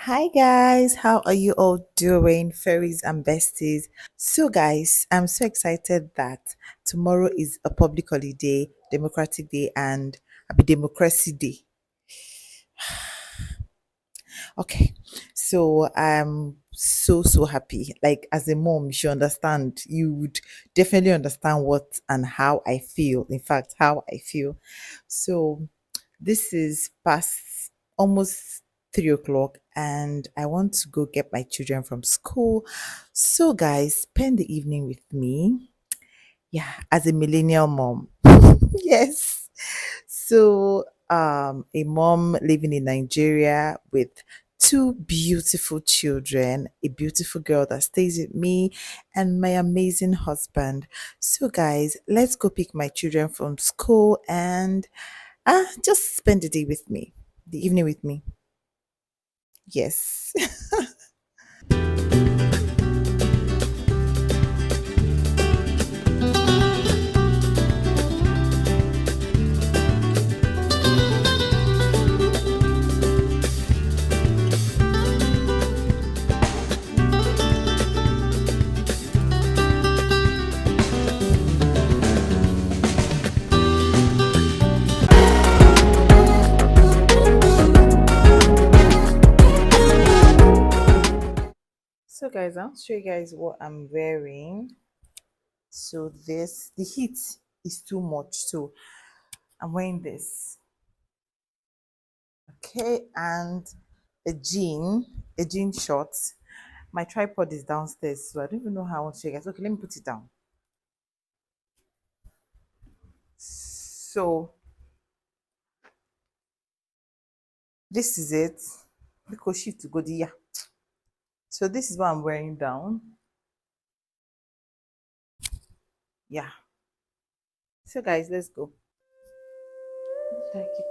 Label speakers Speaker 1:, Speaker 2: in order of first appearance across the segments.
Speaker 1: Hi guys, how are you all doing, fairies and besties? So guys, I'm so excited that tomorrow is a public holiday, democratic day and a democracy day. Okay, so I'm so happy. Like as a mom, you should understand. You would definitely understand what and how I feel. In fact, how I feel. So this is past almost 3 o'clock, and I want to go get my children from school. So guys, spend the evening with me. Yeah, as a millennial mom. Yes. So, a mom living in Nigeria with two beautiful children, a beautiful girl that stays with me, and my amazing husband. So, guys, let's go pick my children from school and just spend the day with me, the evening with me. Yes. So, guys, I'll show you guys what I'm wearing. So, the heat is too much. So, I'm wearing this. Okay, and a jean, a jean short. My tripod is downstairs, so I don't even know how I want to show you guys. Okay, let me put it down. So this is it. Because shift to go the yeah. So this is what I'm wearing down. Yeah. So guys, let's go. Thank you.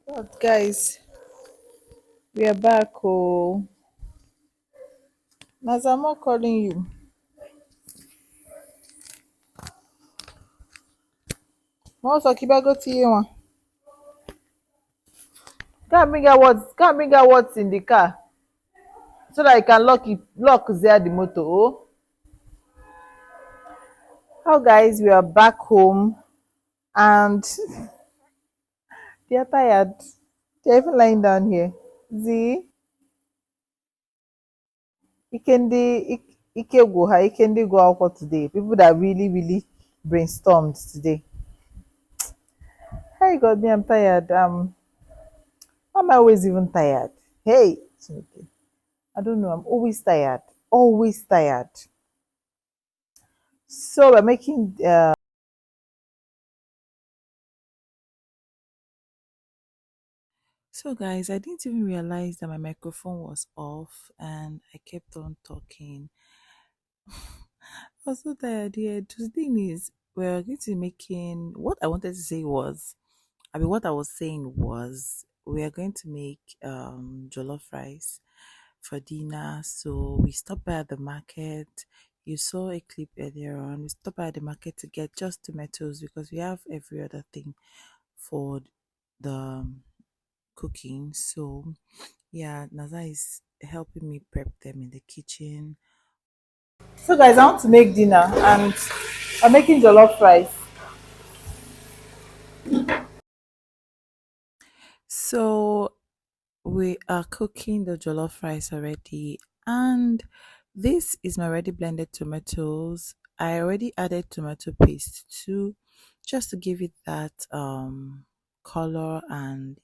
Speaker 1: But guys, we are back. Oh, Nazamo calling you. Mo sọ kí bá go tí one. Go and bring out what's in the car so that I can lock there the motor. Oh, how guys, we are back home and they are tired. They're even lying down here. Z, Ikende go out for today. People that really brainstormed today. Hey God, me, I'm tired. Why am I always even tired? Hey, Chineke. I don't know. I'm always tired. Always tired. So we're making So, guys, I didn't even realize that my microphone was off and I kept on talking. I was so tired here. The thing is, we're going to be making what I wanted to say was, I mean, what I was saying was, we are going to make jollof rice for dinner. So, we stopped by at the market. You saw a clip earlier on. We stopped by at the market to get just tomatoes because we have every other thing for the cooking. So, yeah, Naza is helping me prep them in the kitchen. So, guys, I want to make dinner and I'm making jollof rice. So, we are cooking the jollof rice already, and this is my already blended tomatoes. I already added tomato paste too, just to give it that color and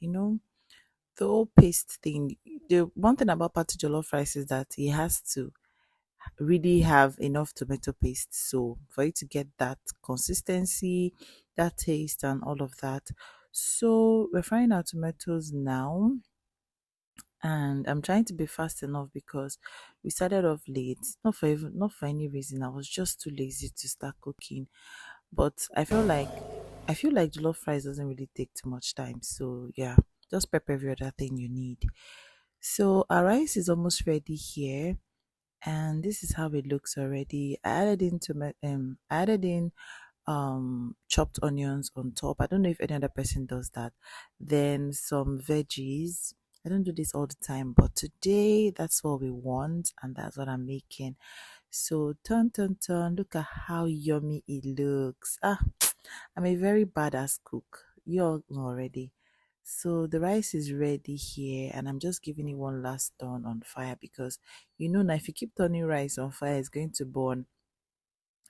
Speaker 1: the whole paste thing. The one thing about party jollof rice is that it has to really have enough tomato paste. So for you to get that consistency, that taste, and all of that. So we're frying our tomatoes now, and I'm trying to be fast enough because we started off late. Not for any reason. I was just too lazy to start cooking. But I feel like jollof fries doesn't really take too much time. So yeah, just prep every other thing you need. So our rice is almost ready here, and this is how it looks already. I added in chopped onions on top. I don't know if any other person does that. Then some veggies. I don't do this all the time, but today that's what we want, and that's what I'm making. So turn, turn, turn. Look at how yummy it looks. I'm a very badass cook. You all know already. So the rice is ready here, and I'm just giving it one last turn on fire because now if you keep turning rice on fire, it's going to burn.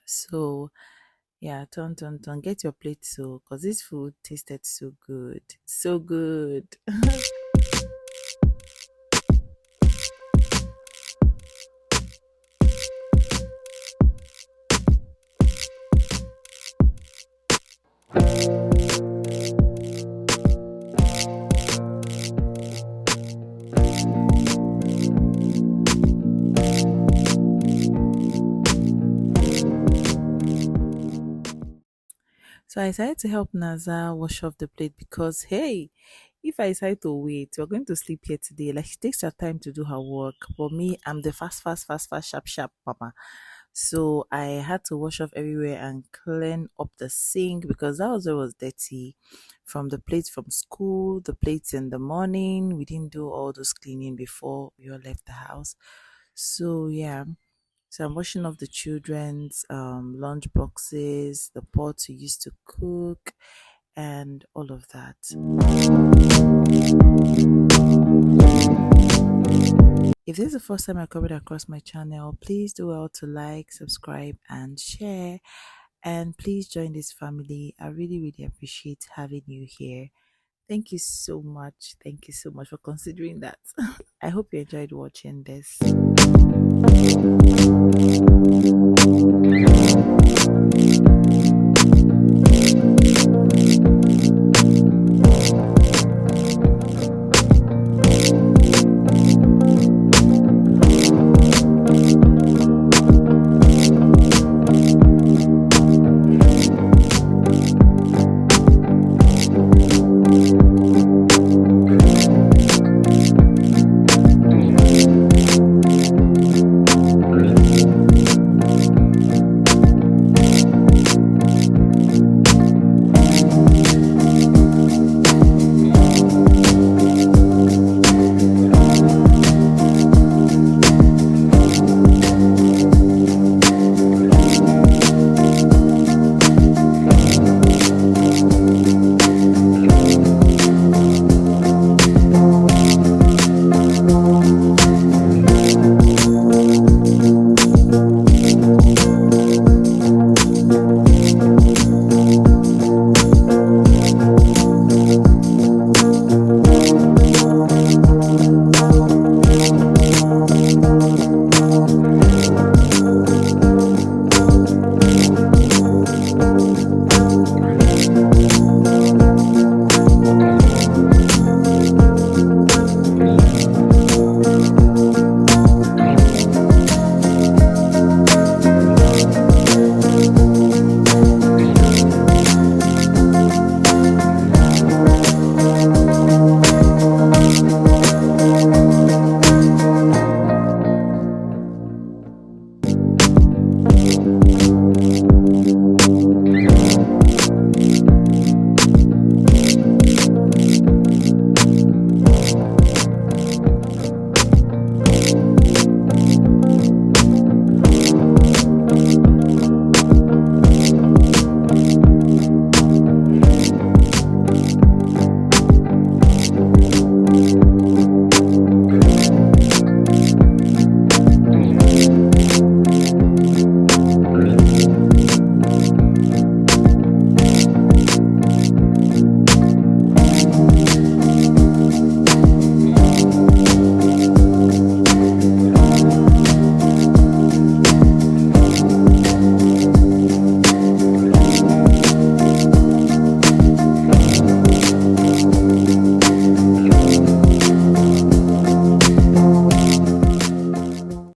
Speaker 1: So yeah, turn, turn, turn. Get your plate so, because this food tasted so good, so good. So I decided to help Naza wash off the plate because, hey, if I decide to wait, we're going to sleep here today. Like, she takes her time to do her work. But me, I'm the fast, fast, fast, fast, sharp, sharp mama. So I had to wash off everywhere and clean up the sink because that was what was dirty from the plates from school, the plates in the morning. We didn't do all those cleaning before we all left the house. So yeah. So I'm washing off the children's lunch boxes, the pots we used to cook, and all of that. If this is the first time I covered across my channel, please do well to like, subscribe, and share. And please join this family. I really, really appreciate having you here. Thank you so much. Thank you so much for considering that. I hope you enjoyed watching this.